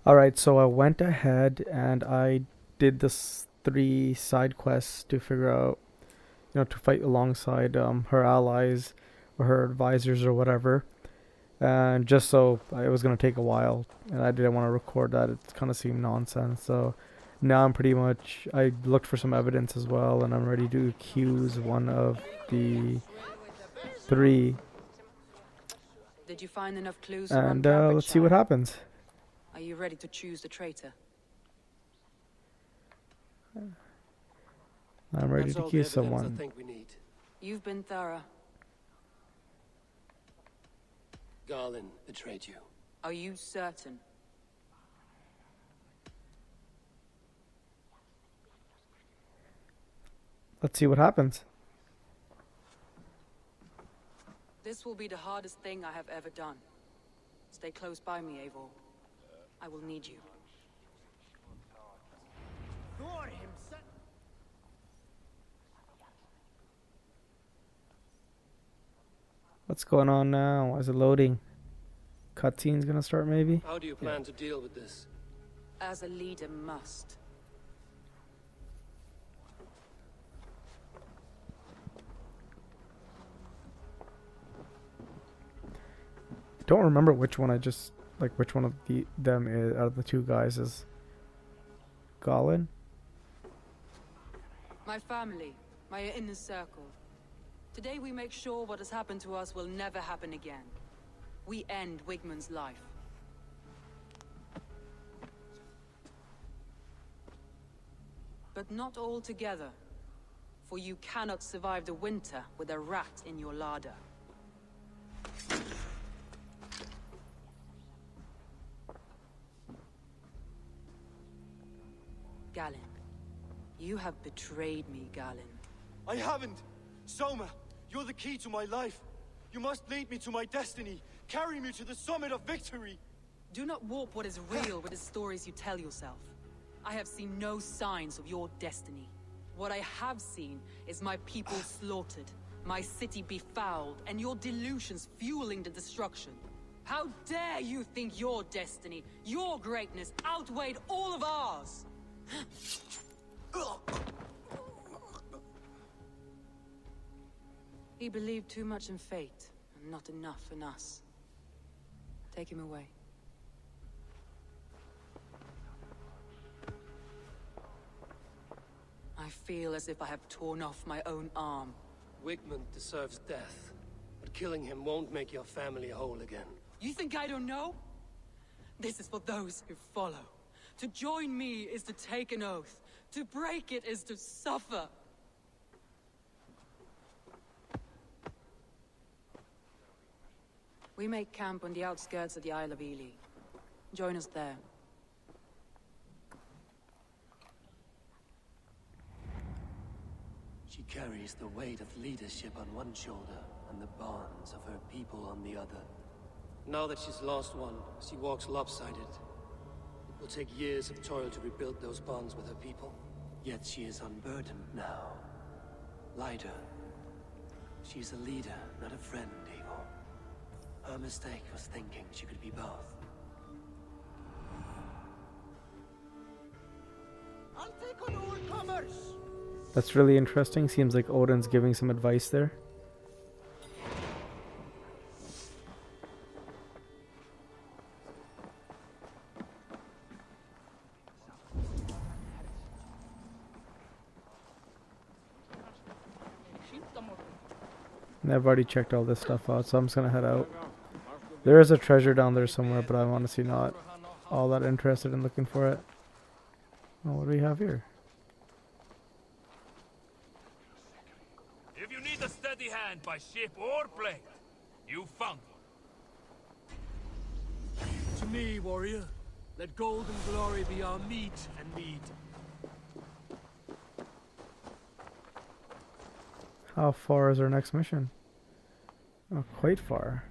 Alright, so I went ahead and I did this 3 side quests to figure out, to fight alongside her allies or her advisors or whatever. And just so it was going to take a while, and I didn't want to record that. It kind of seemed nonsense. So now I looked for some evidence as well, and I'm ready to accuse one of the 3. Did you find enough clues And around let's see what Cambridgeshire? happens. Are you ready to choose the traitor? I'm ready That's to all the accuse evidence I someone. think we need. You've been thorough. Garlin betrayed you. Are you certain? Let's see what happens. This will be the hardest thing I have ever done. Stay close by me, Eivor. I will need you. What's going on now? Why is it loading? Cutscene's gonna start maybe? How do you plan to deal with this? As a leader must. Don't remember which one which one of them is out of the 2 guys is Garlin. My family, my inner circle. Today we make sure what has happened to us will never happen again. We end Wigmund's life. But not all together. For you cannot survive the winter with a rat in your larder. Galen, you have betrayed me, Galen. I haven't! Soma, you're the key to my life. You must lead me to my destiny. Carry me to the summit of victory. Do not warp what is real with the stories you tell yourself. I have seen no signs of your destiny. What I have seen is my people slaughtered, my city befouled, and your delusions fueling the destruction. How dare you think your destiny, your greatness, outweighed all of ours? He believed too much in fate, and not enough in us. Take him away. I feel as if I have torn off my own arm. Wigmund deserves death, but killing him won't make your family whole again. You think I don't know? This is for those who follow. To join me is to take an oath. To break it is to suffer. We make camp on the outskirts of the Isle of Ely. Join us there. She carries the weight of leadership on one shoulder and the bonds of her people on the other. Now that she's lost one, she walks lopsided. It will take years of toil to rebuild those bonds with her people. Yet she is unburdened now. Lighter. She's a leader, not a friend, Eivor. Her mistake was thinking she could be both. I'll take on all comers! That's really interesting. Seems like Odin's giving some advice there. And I've already checked all this stuff out, so I'm just gonna head out. There is a treasure down there somewhere, but I'm honestly not all that interested in looking for it. Oh, what do we have here? If you need a steady hand by ship or plane, you found one. To me, warrior, let gold and glory be our meat and mead. How far is our next mission? Oh, quite far.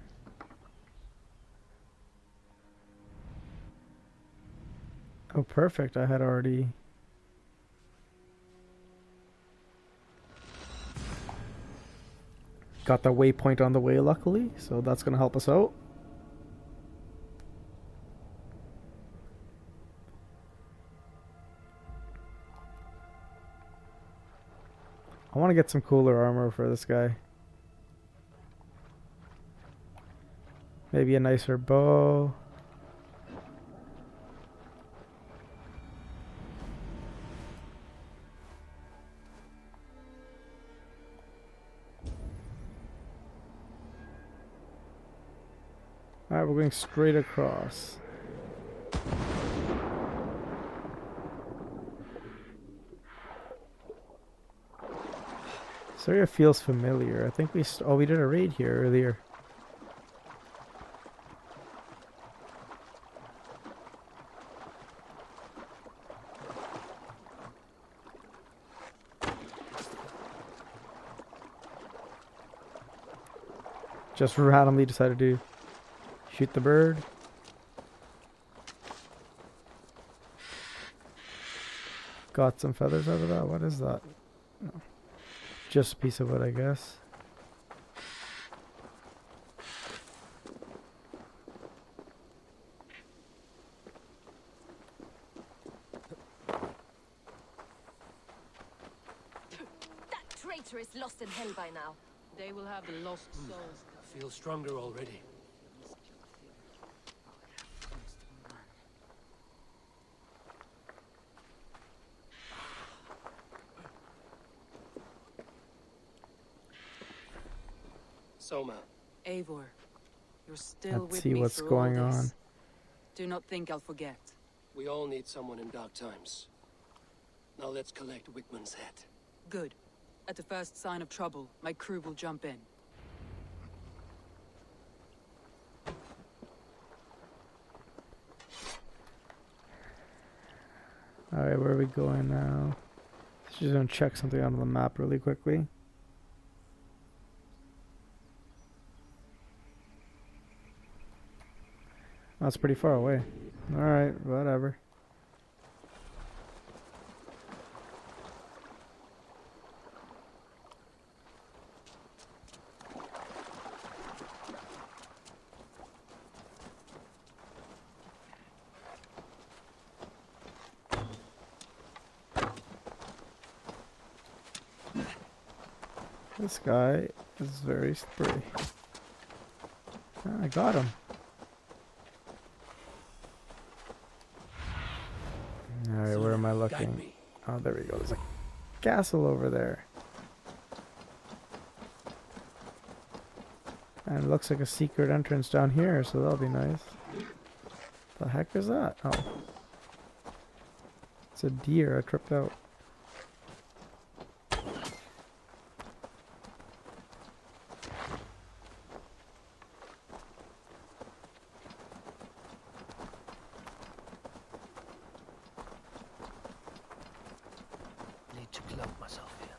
Oh, perfect. I had already... got the waypoint on the way, luckily, so that's going to help us out. I want to get some cooler armor for this guy. Maybe a nicer bow. Alright, we're going straight across. This area feels familiar. I think we we did a raid here earlier. Just randomly decided to shoot the bird. Got some feathers out of that. What is that? No. Just a piece of wood, I guess. That traitor is lost in hell by now. They will have the lost souls. I feel stronger already. Soma. Eivor, you're still Let's with see me what's through going all this. on. Do not think I'll forget. We all need someone in dark times. Now let's collect Wickman's head. Good. At the first sign of trouble, my crew will jump in. Alright, where are we going now? Just gonna check something out on the map really quickly. That's pretty far away. Alright, whatever. This guy is very slippery. I got him. Alright, where am I looking? Oh, there we go. There's a castle over there. And it looks like a secret entrance down here, so that'll be nice. The heck is that? Oh. It's a deer. I tripped out. Need to cloak myself here.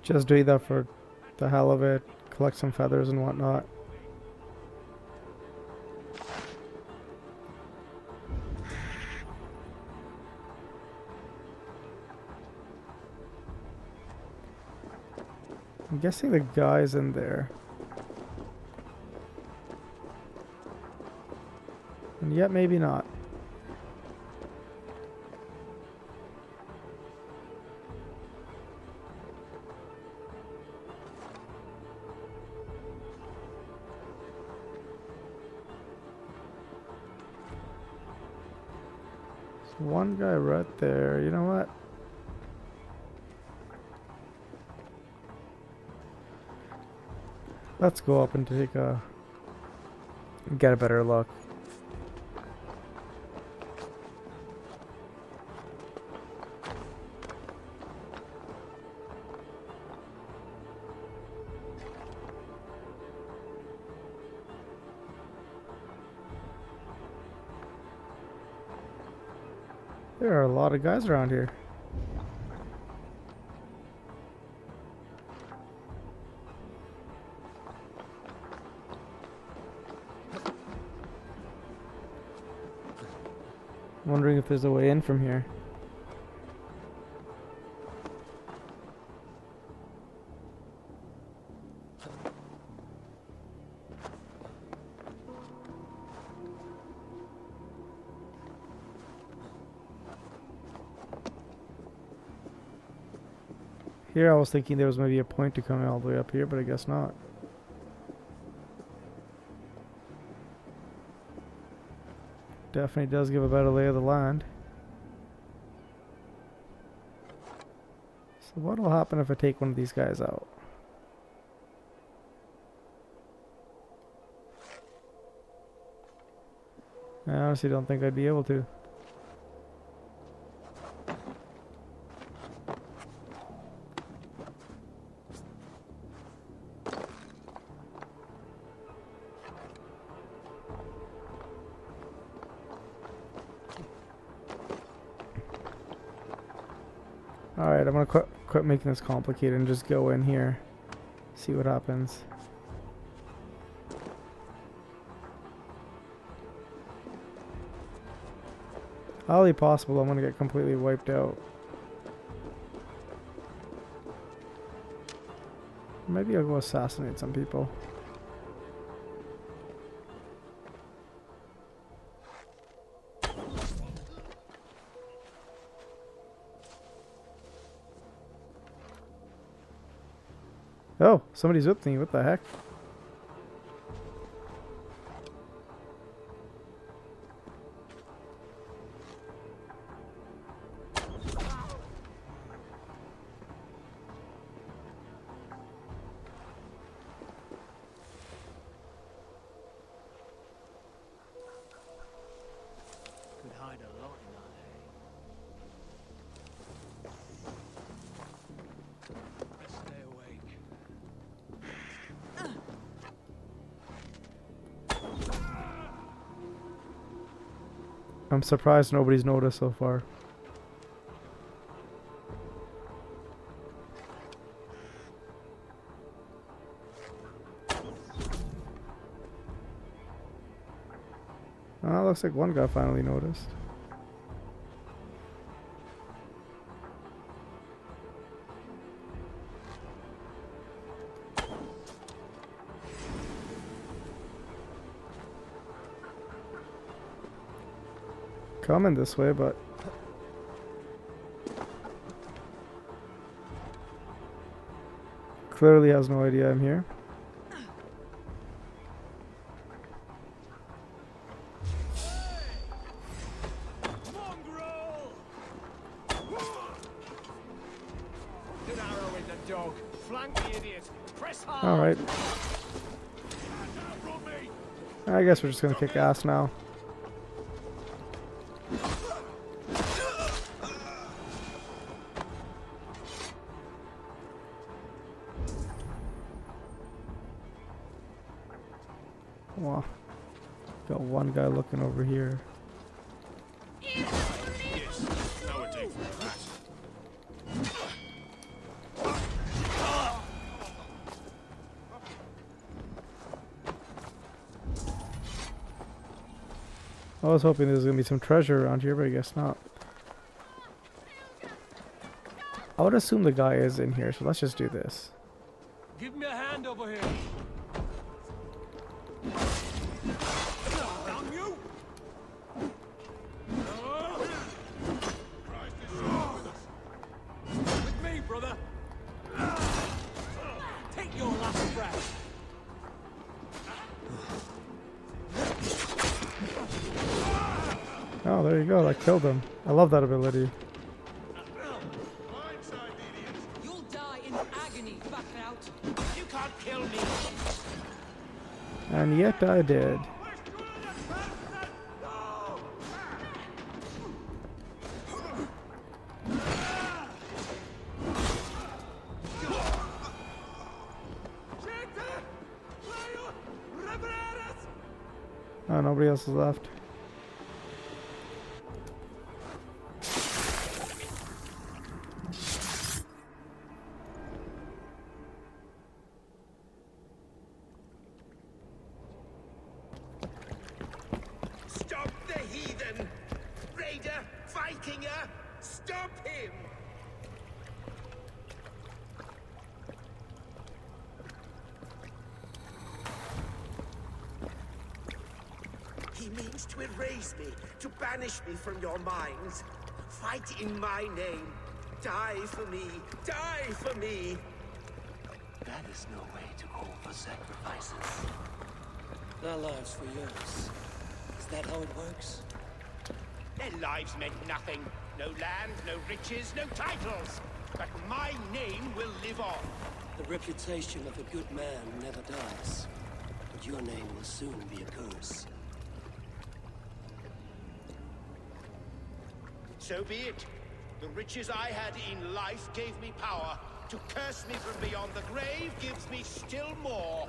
Just do that for the hell of it. Collect some feathers and whatnot. I'm guessing the guy's in there. And yet maybe not. One guy right there. You know what? Let's go up and take a get a better look. There are a lot of guys around here. I'm wondering if there's a way in from here. Here I was thinking there was maybe a point to coming all the way up here, but I guess not. Definitely does give a better lay of the land. So what will happen if I take one of these guys out? I honestly don't think I'd be able to. Alright, I'm gonna quit making this complicated and just go in here. See what happens. Highly possible I'm gonna get completely wiped out. Maybe I'll go assassinate some people. Oh, somebody's with me. What the heck? Could hide a lot in our hay. Let's stay awake. I'm surprised nobody's noticed so far. Looks like one guy finally noticed. Coming this way, but clearly has no idea I'm here. Alright. I guess we're just gonna kick ass now. Wow. Got one guy looking over here. I was hoping there was going to be some treasure around here, but I guess not. I would assume the guy is in here, so let's just do this. Give me a hand over here. Down you. With me, brother. Take your last breath. Oh, there you go. That killed him. I love that ability. You'll die in agony, out. You can't kill me. And yet I did. Oh, nobody else is left. Vikinger! Stop him! He means to erase me, to banish me from your minds. Fight in my name. Die for me. Die for me. That is no way to call for sacrifices. Their lives for yours. Is that how it works? Their lives meant nothing. No land, no riches, no titles. But my name will live on. The reputation of a good man never dies. But your name will soon be a curse. So be it. The riches I had in life gave me power. To curse me from beyond the grave gives me still more.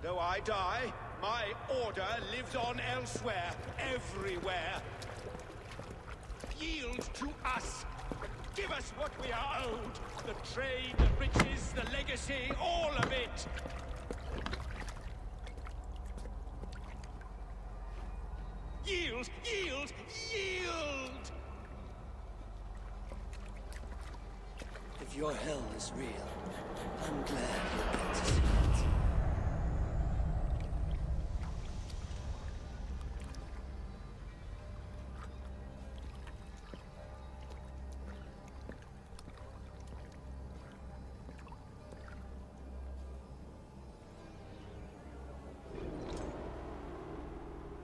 Though I die, my order lives on elsewhere, everywhere. Yield to us. Give us what we are owed. The trade, the riches, the legacy, all of it. Yield! Yield! Yield! If your hell is real, I'm glad you get to see it.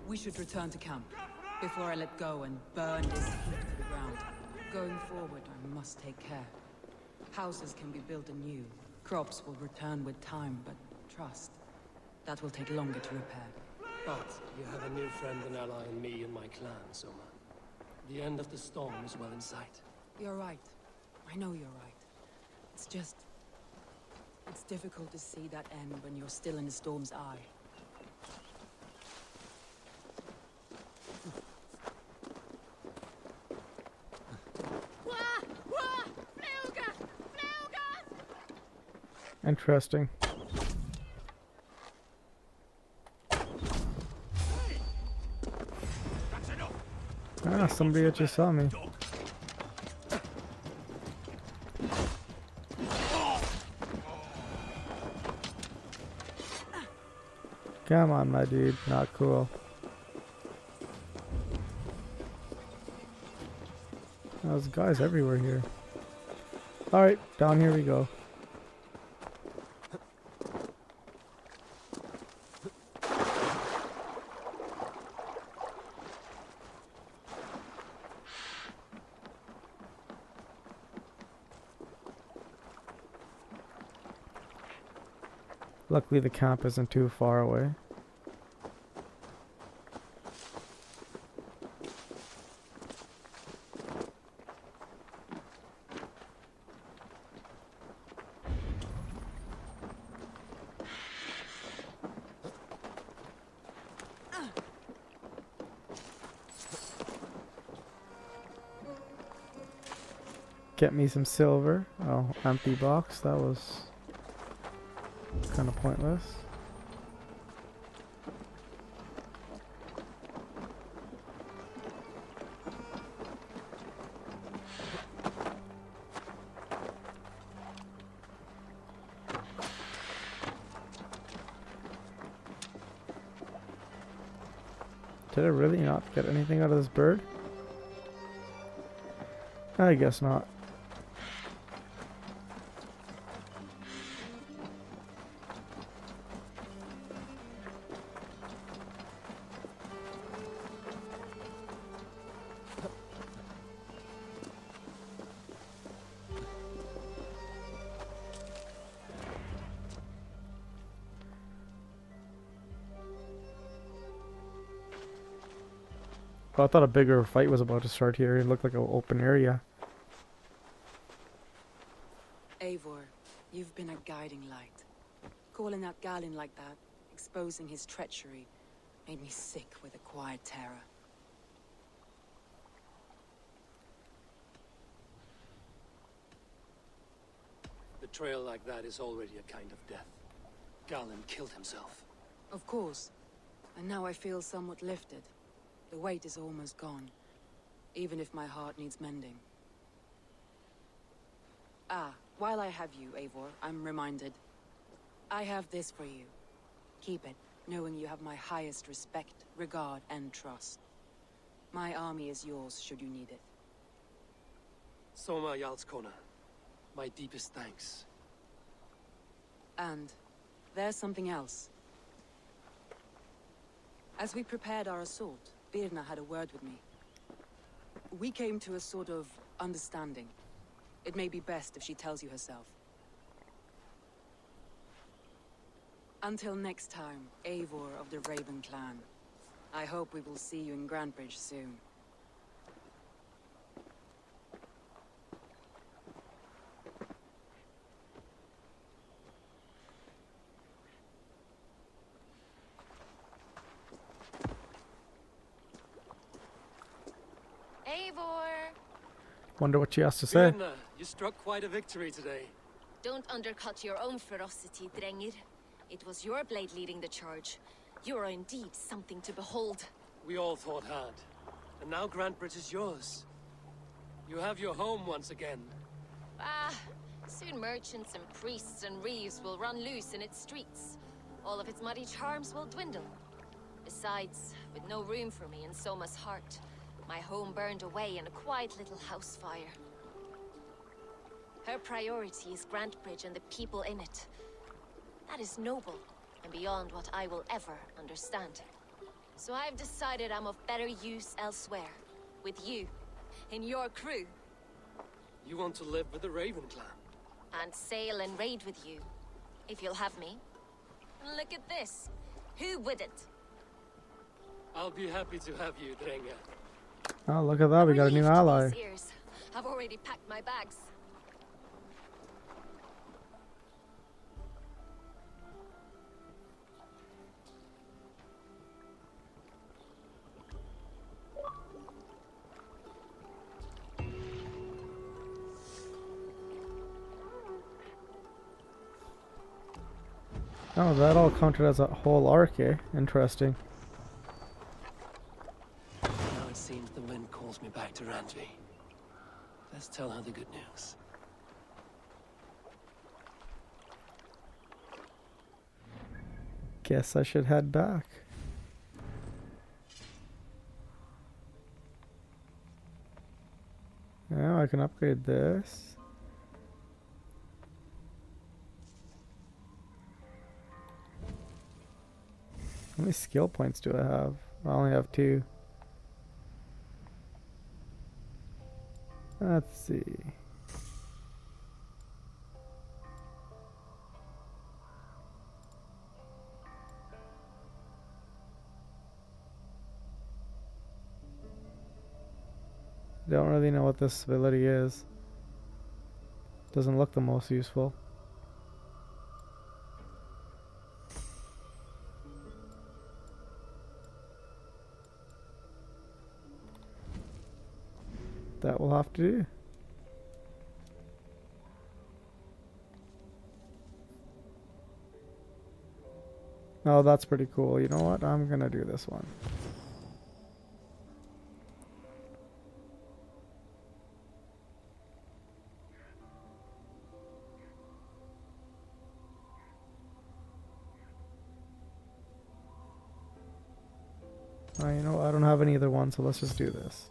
We should return to camp before I let go and burn this heap to the ground. Going forward, I must take care. Houses can be built anew. Crops will return with time, but trust. That will take longer to repair. But you have a new friend and ally in me and my clan, Soma. The end of the storm is well in sight. You're right. I know you're right. It's just... it's difficult to see that end when you're still in the storm's eye. Interesting. Ah, somebody just saw me. Come on, my dude. Not cool. There's guys everywhere here. Alright, down here we go. Luckily the camp isn't too far away. Get me some silver. Oh, empty box. That was kind of pointless. Did I really not get anything out of this bird? I guess not. Oh, I thought a bigger fight was about to start here. It looked like an open area. Eivor, you've been a guiding light. Calling out Galin like that, exposing his treachery, made me sick with a quiet terror. Betrayal like that is already a kind of death. Galin killed himself. Of course. And now I feel somewhat lifted. The weight is almost gone, even if my heart needs mending. Ah, while I have you, Eivor, I'm reminded. I have this for you. Keep it, knowing you have my highest respect, regard, and trust. My army is yours, should you need it. Soma Yalskona. My deepest thanks. And there's something else. As we prepared our assault, Birna had a word with me. We came to a sort of understanding. It may be best if she tells you herself. Until next time, Eivor of the Raven Clan. I hope we will see you in Grantebridge soon. Eivor! Wonder what she has to say. Birna, you struck quite a victory today. Don't undercut your own ferocity, Drengir. It was your blade leading the charge. You are indeed something to behold. We all thought hard. And now Grantebridge is yours. You have your home once again. Ah, soon merchants and priests and reeves will run loose in its streets. All of its muddy charms will dwindle. Besides, with no room for me in Soma's heart, my home burned away in a quiet little house fire. Her priority is Grantebridge and the people in it. That is noble, and beyond what I will ever understand. So I've decided I'm of better use elsewhere. With you, in your crew. You want to live with the Raven Clan? And sail and raid with you, if you'll have me. Look at this. Who wouldn't? I'll be happy to have you, Drenga. Oh, look at that. We got a new Relieved to ally. these ears. I've already packed my bags. Oh, that all counted as a whole arc, eh? Interesting. Now it seems the wind calls me back to Randvi. Let's tell her the good news. Guess I should head back. Now I can upgrade this. How many skill points do I have? I only have 2. Let's see. Don't really know what this ability is. Doesn't look the most useful. That will have to do. Oh, that's pretty cool. You know what? I'm gonna do this one. You know, I don't have any other one, so let's just do this.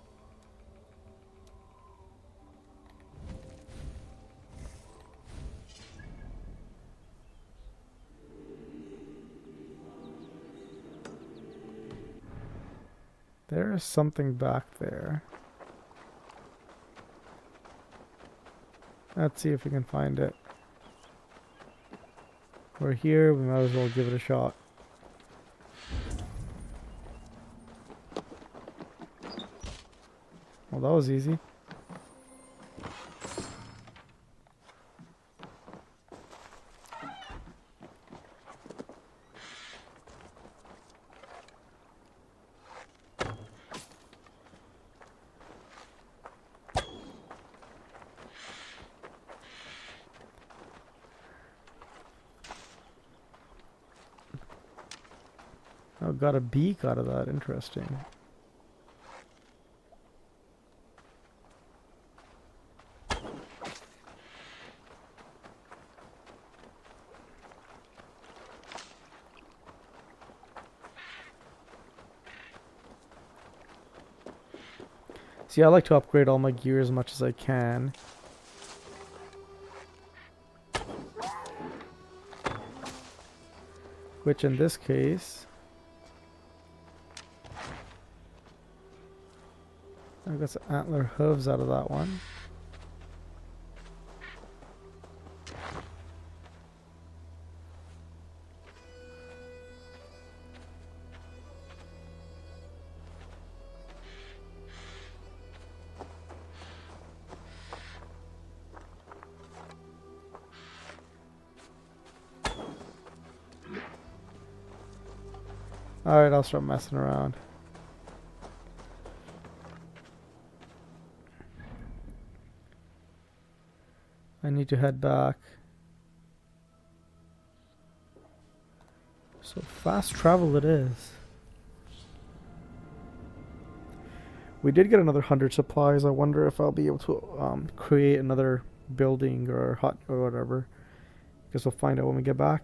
There is something back there. Let's see if we can find it. We're here, we might as well give it a shot. Well, that was easy. Oh, got a beak out of that. Interesting. See, I like to upgrade all my gear as much as I can. Which in this case, I got some antler hooves out of that one. Alright, I'll start messing around. I need to head back. So fast travel it is. We did get another 100 supplies. I wonder if I'll be able to create another building or hut or whatever. Guess we'll find out when we get back.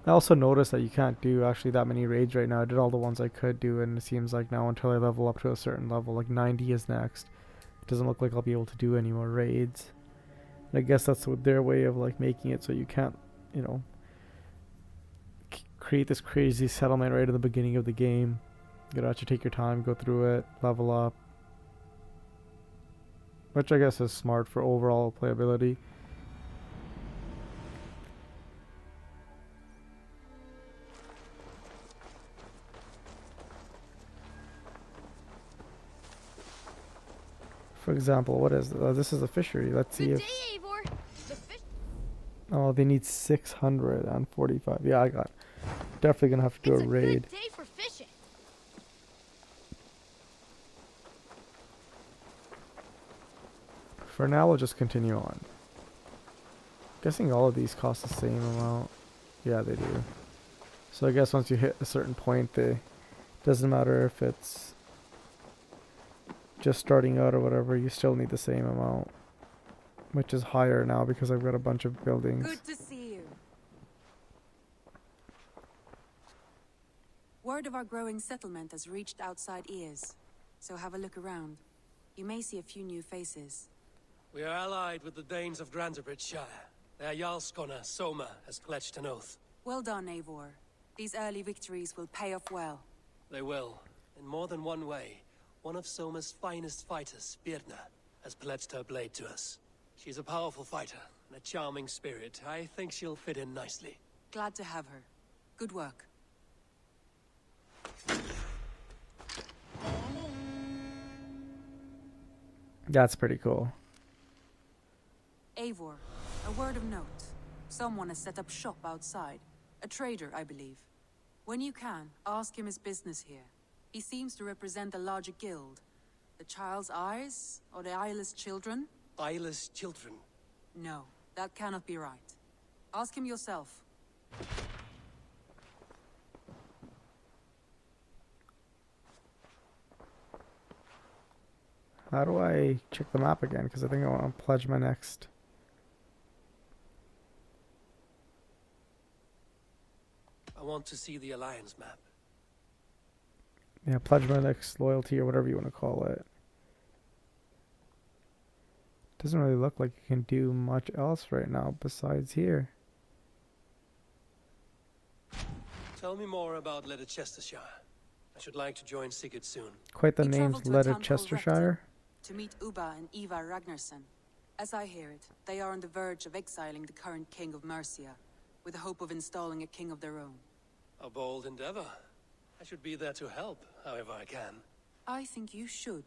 I also noticed that you can't do actually that many raids right now. I did all the ones I could do, and it seems like now until I level up to a certain level, like 90 is next, it doesn't look like I'll be able to do any more raids. And I guess that's their way of like making it so you can't, you know, create this crazy settlement right at the beginning of the game. You gotta actually take your time, go through it, level up. Which I guess is smart for overall playability. For example, what is this? Is a fishery. Let's see if. Eivor. The fish. Oh, they need 645. Yeah, I got. Definitely gonna have to do a raid. Good day for fishing. For now, we'll just continue on. Guessing all of these cost the same amount. Yeah, they do. So I guess once you hit a certain point, they doesn't matter if it's just starting out or whatever, you still need the same amount, which is higher now because I've got a bunch of buildings. Good to see you. Word of our growing settlement has reached outside ears, so have a look around. You may see a few new faces. We are allied with the Danes of Shire. Their Jarlskona, Soma, has pledged an oath. Well done, Eivor. These early victories will pay off well. They will, in more than one way. One of Soma's finest fighters, Birna, has pledged her blade to us. She's a powerful fighter and a charming spirit. I think she'll fit in nicely. Glad to have her. Good work. That's pretty cool. Eivor, a word of note. Someone has set up shop outside. A trader, I believe. When you can, ask him his business here. He seems to represent a larger guild. The Child's Eyes? Or the Eyeless Children? Eyeless children? No, that cannot be right. Ask him yourself. How do I check the map again? Because I think I want to pledge my next. I want to see the Alliance map. Yeah, pledge my next loyalty or whatever you want to call it. Doesn't really look like you can do much else right now besides here. Tell me more about Leicestershire. I should like to join Sigurd soon. Quite the He name's travelled to a town called Leicestershire. to meet Uba and Eivor Ragnarsson. As I hear it, they are on the verge of exiling the current king of Mercia, with the hope of installing a king of their own. A bold endeavor. I should be there to help, however I can. I think you should.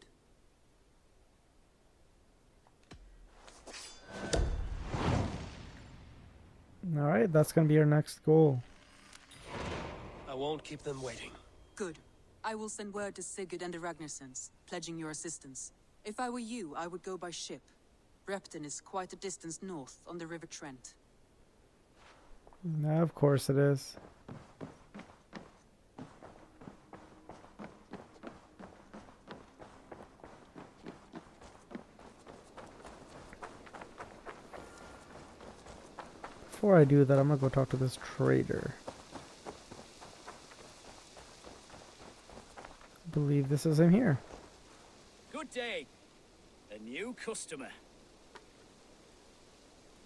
Alright, that's going to be our next goal. I won't keep them waiting. Good. I will send word to Sigurd and the Ragnarssons, pledging your assistance. If I were you, I would go by ship. Repton is quite a distance north on the River Trent. Of course it is. before I do that, I'm gonna go talk to this trader. I believe this is him here. Good day. A new customer.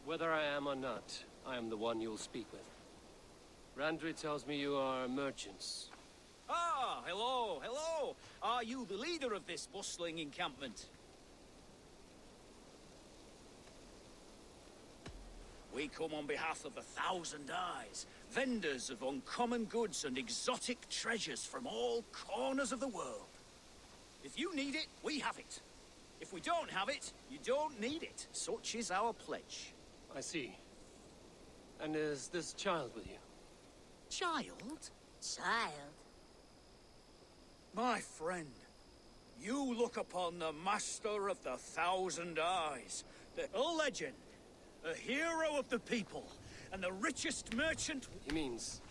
Whether I am or not, I am the one you'll speak with. Randri tells me you are merchants. Ah, hello, hello. Are you the leader of this bustling encampment? We come on behalf of the Thousand Eyes, vendors of uncommon goods and exotic treasures from all corners of the world. If you need it, we have it. If we don't have it, you don't need it. Such is our pledge. I see. And is this child with you? Child? Child? My friend, you look upon the master of the Thousand Eyes, a legend, a hero of the people, and the richest merchant. He means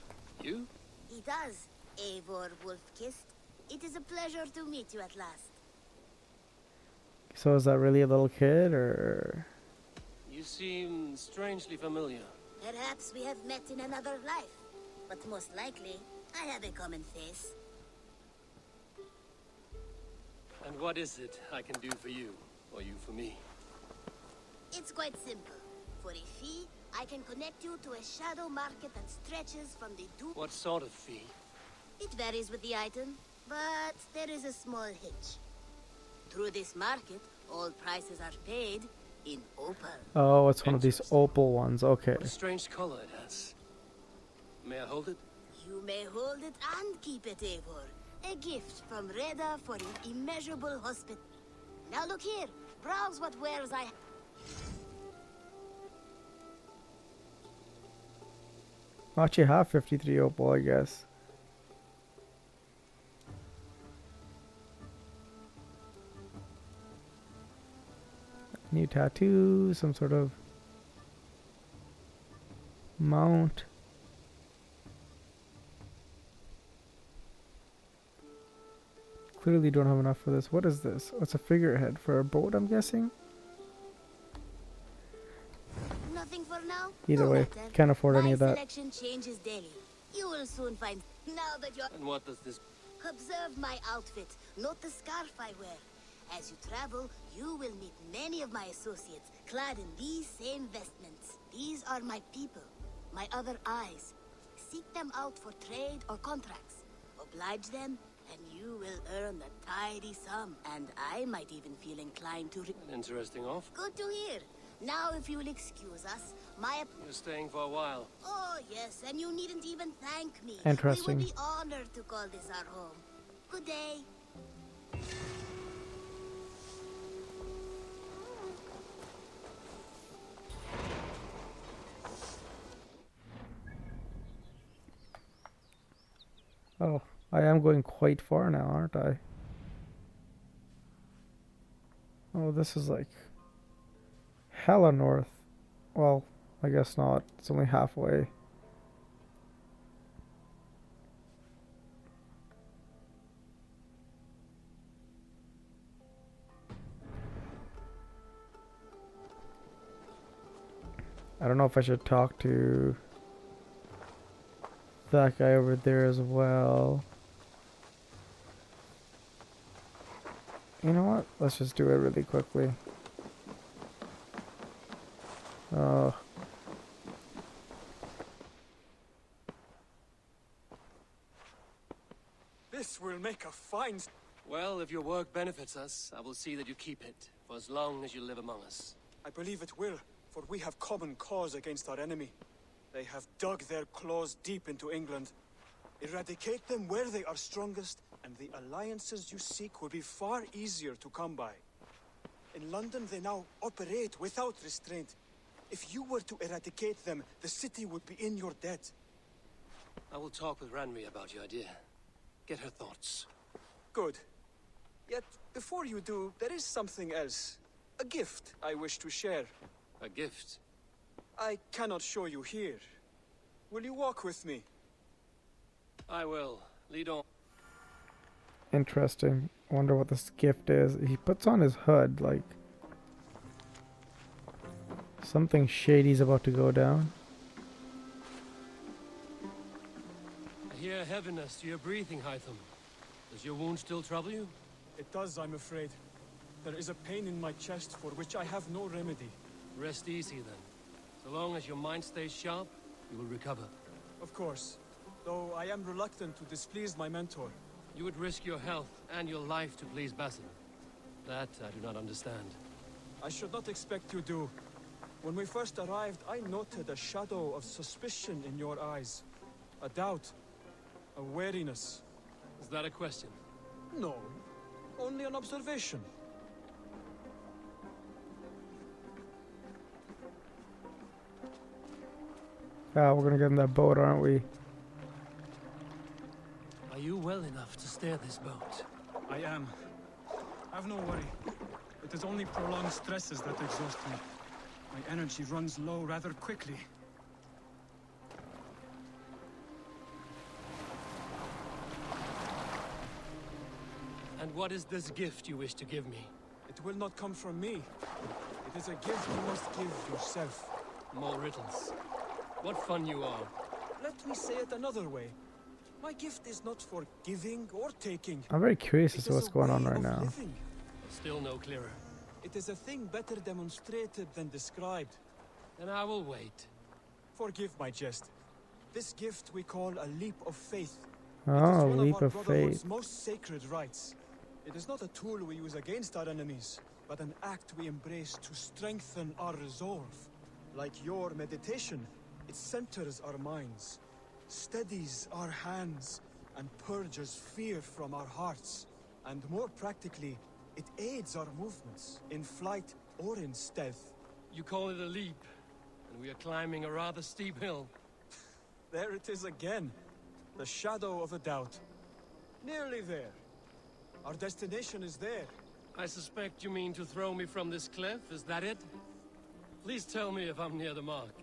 you? He does, Eivor Wolf-Kissed. It is a pleasure to meet you at last. So is that really a little kid, or? You seem strangely familiar. Perhaps we have met in another life, but most likely, I have a common face. And what is it I can do for you, or you for me? It's quite simple. For a fee, I can connect you to a shadow market that stretches from the What sort of fee? It varies with the item, but there is a small hitch. Through this market, all prices are paid in opal. Oh, it's one of these opal ones. Okay. What a strange color it has. May I hold it? You may hold it and keep it, Eivor. A gift from Reda for your immeasurable hospitality. Now look here. Browse what wares I have. Actually have 53 opal, I guess. New tattoo, some sort of mount. Clearly don't have enough for this. What is this? Oh, it's a figurehead for a boat, I'm guessing? Nothing for now? Either No way, matter. can't afford any My of that. selection changes daily. You will soon find. Now that you're. And what does this... Observe my outfit. Note the scarf I wear. As you travel, you will meet many of my associates, clad in these same vestments. These are my people, my other eyes. Seek them out for trade or contracts. Oblige them, and you will earn a tidy sum. And I might even feel inclined to... An interesting offer. Good to hear. Now, if you will excuse us, my... You're staying for a while. Oh, yes, and you needn't even thank me. Interesting. We would be honored to call this our home. Good day. Oh, I am going quite far now, aren't I? Oh, this is like hella north. Well, I guess not. It's only halfway. I don't know if I should talk to that guy over there as well. You know what? Let's just do it really quickly. This will make a fine... Well, if your work benefits us, I will see that you keep it, for as long as you live among us. I believe it will, for we have common cause against our enemy. They have dug their claws deep into England. Eradicate them where they are strongest, and the alliances you seek will be far easier to come by. In London, they now operate without restraint. If you were to eradicate them, the city would be in your debt. I will talk with Ranri about your idea. Get her thoughts. Good. Yet, before you do, there is something else. A gift I wish to share. A gift? I cannot show you here. Will you walk with me? I will. Lead on. Interesting. Wonder what this gift is. He puts on his hood, like something shady's about to go down. a heaviness to your breathing, Hytham. Does your wound still trouble you? It does, I'm afraid. There is a pain in my chest for which I have no remedy. Rest easy, then. So long as your mind stays sharp, you will recover. Of course. Though I am reluctant to displease my mentor. You would risk your health and your life to please Basim. That I do not understand. I should not expect you do. When we first arrived, I noted a shadow of suspicion in your eyes. A doubt. A wariness. Is that a question? No. Only an observation. Yeah, we're gonna get in that boat, aren't we? Are you well enough to steer this boat? I am. Have no worry. It is only prolonged stresses that exhaust me. My energy runs low rather quickly. And what is this gift you wish to give me? It will not come from me. It is a gift you must give yourself. More riddles. What fun you are. Let me say it another way. My gift is not for giving or taking. I'm very curious as to what's going on right now. Living. Still no clearer. It is a thing better demonstrated than described. Then I will wait. Forgive my jest. This gift we call a leap of faith. Oh, it is one leap of our of Brotherhood's faith. most sacred rites. It is not a tool we use against our enemies, but an act we embrace to strengthen our resolve. Like your meditation, it centers our minds, steadies our hands, and purges fear from our hearts. And more practically, it aids our movements, in flight or in stealth. You call it a leap, and we are climbing a rather steep hill. There it is again, the shadow of a doubt. Nearly there. Our destination is there. I suspect you mean to throw me from this cliff, is that it? Please tell me if I'm near the mark.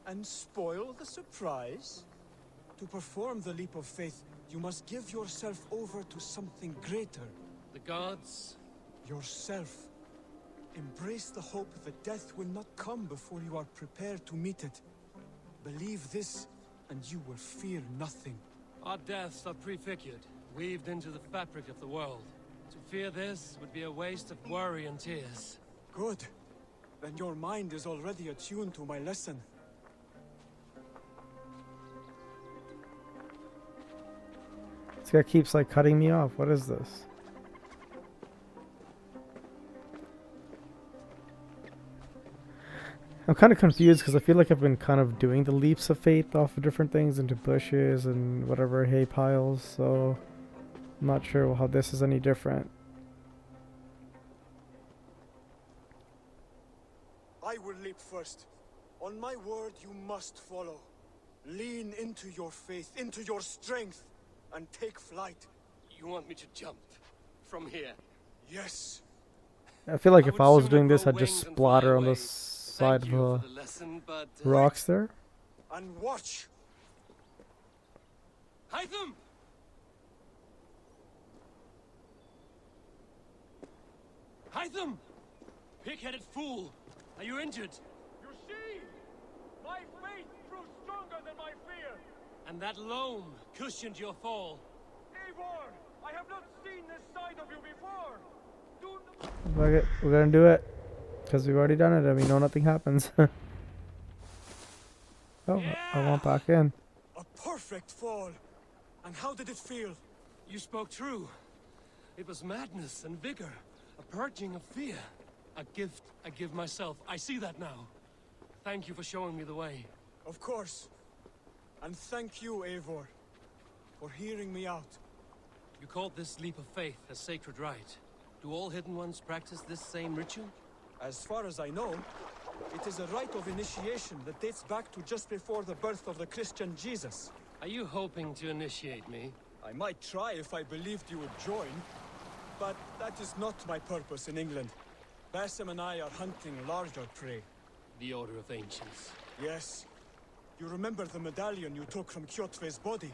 And spoil the surprise? To perform the leap of faith, you must give yourself over to something greater. The gods? Yourself. Embrace the hope that death will not come before you are prepared to meet it. Believe this, and you will fear nothing. Our deaths are prefigured, weaved into the fabric of the world. To fear this would be a waste of worry and tears. Good. Then your mind is already attuned to my lesson. This guy keeps like cutting me off. What is this? I'm kind of confused because I feel like I've been kind of doing the leaps of faith off of different things into bushes and whatever hay piles, so I'm not sure how this is any different. I will leap first. On my word, you must follow. Lean into your faith, into your strength, and take flight. You want me to jump from here? Yes. I feel like if I was doing this, I'd just splatter on the side of the rocks there. And watch. Hytham! Hytham! Pig-headed fool! Are you injured? You see? My faith proved stronger than my fear. And that loam cushioned your fall. Eivor, I have not seen this side of you before. Do not... Fuck it, we're gonna do it. Because we've already done it and we know nothing happens. Oh, yeah. I went back in. A perfect fall. And how did it feel? You spoke true. It was madness and vigor. A purging of fear. A gift I give myself. I see that now. Thank you for showing me the way. Of course. And thank you, Eivor, for hearing me out. You called this leap of faith a sacred rite. Do all Hidden Ones practice this same ritual? As far as I know, it is a rite of initiation that dates back to just before the birth of the Christian Jesus. Are you hoping to initiate me? I might try if I believed you would join, but that is not my purpose in England. Basim and I are hunting larger prey. The Order of Ancients. Yes. You remember the medallion you took from Kjotve's body?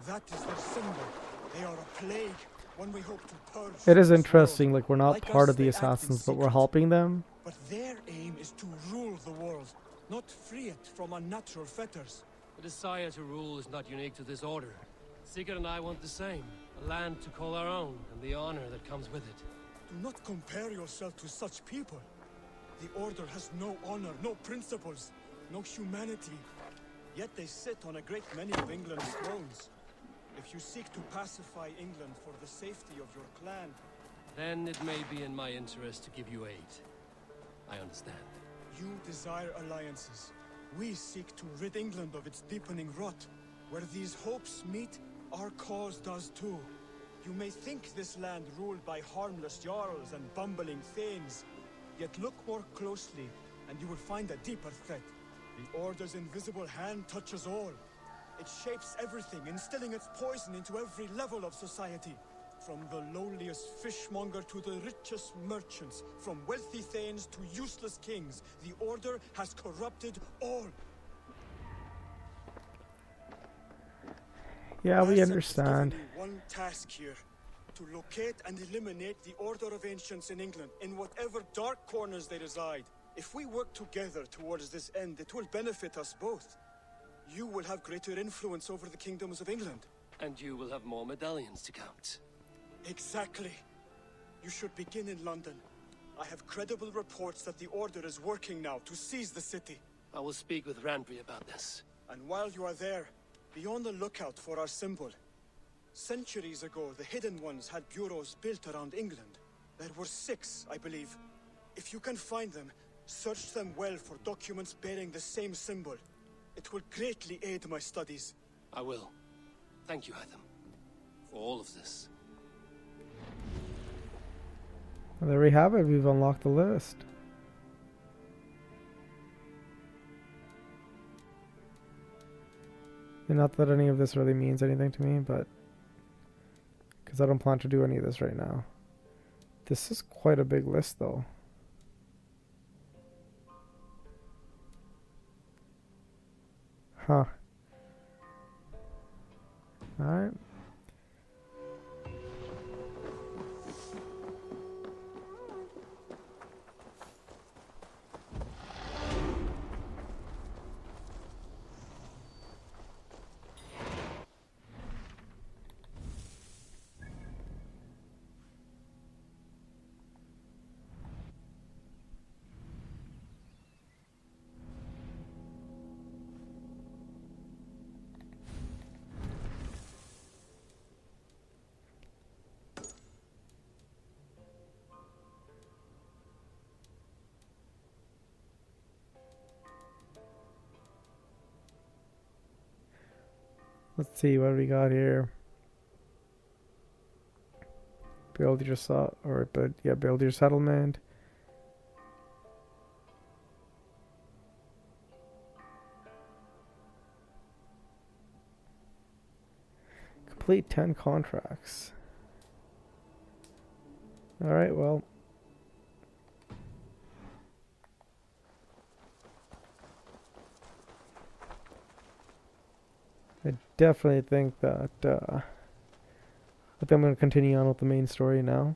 That is their symbol. They are a plague, one we hope to purge. It is interesting, like we're not part of the Assassins, but we're helping them. But their aim is to rule the world, not free it from unnatural fetters. The desire to rule is not unique to this order. Sigurd and I want the same. A land to call our own, and the honor that comes with it. Do not compare yourself to such people. The Order has no honor, no principles, no humanity. Yet they sit on a great many of England's thrones. If you seek to pacify England for the safety of your clan... Then it may be in my interest to give you aid. I understand. You desire alliances. We seek to rid England of its deepening rot. Where these hopes meet, our cause does too. You may think this land ruled by harmless jarls and bumbling thanes. Yet look more closely, and you will find a deeper threat. The Order's invisible hand touches all. It shapes everything, instilling its poison into every level of society. From the lowliest fishmonger to the richest merchants, from wealthy thanes to useless kings, the Order has corrupted all. Yeah, we Isaac has understand. given you one task here. To locate and eliminate the Order of Ancients in England, in whatever dark corners they reside. If we work together towards this end, it will benefit us both. You will have greater influence over the kingdoms of England. And you will have more medallions to count. Exactly. You should begin in London. I have credible reports that the Order is working now to seize the city. I will speak with Randry about this. And while you are there, be on the lookout for our symbol. Centuries ago, the Hidden Ones had bureaus built around England. There were 6, I believe. If you can find them, search them well for documents bearing the same symbol. It will greatly aid my studies. I will. Thank you, Hytham, for all of this. Well, there we have it. We've unlocked the list. And not that any of this really means anything to me, but because I don't plan to do any of this right now. This is quite a big list, though. Huh. Alright. Let's see what we got here. Build your build your settlement. Complete 10 contracts. All right, well. I definitely think that I think I'm going to continue on with the main story now.